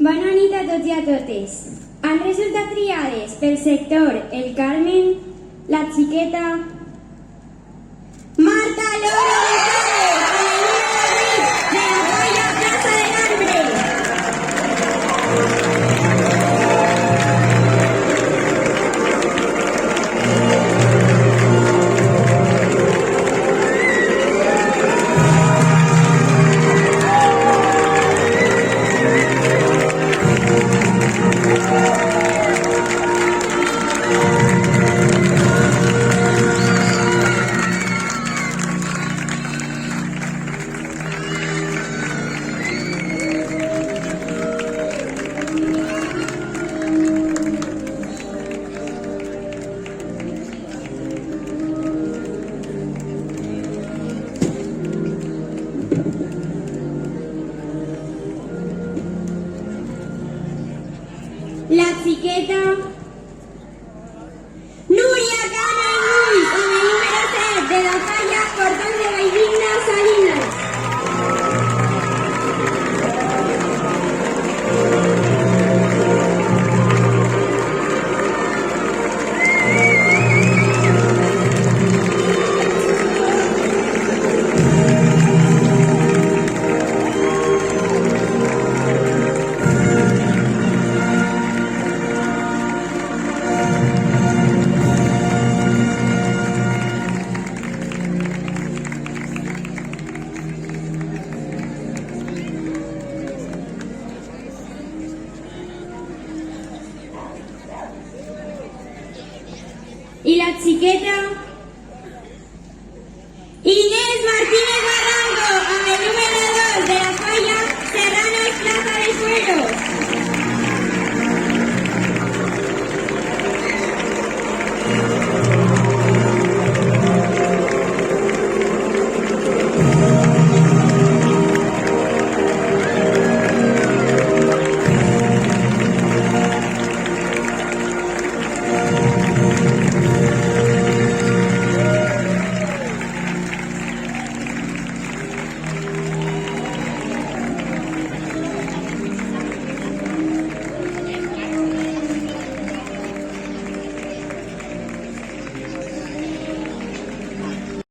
Bona nit a tots i a totes. Han resultat triades pel sector El Carmen, La Xiqueta, Marta Lora de Cales, de la Falla Plaza del Arbre. La Xiqueta, Núria Cana i Rull, con el número 3 de la Falla Portal de Valldigna, Salinas. Y la Xiqueta, Inés Martínez Barranco, con el número 2 de la Falla Serranos, Plaza de Sueros.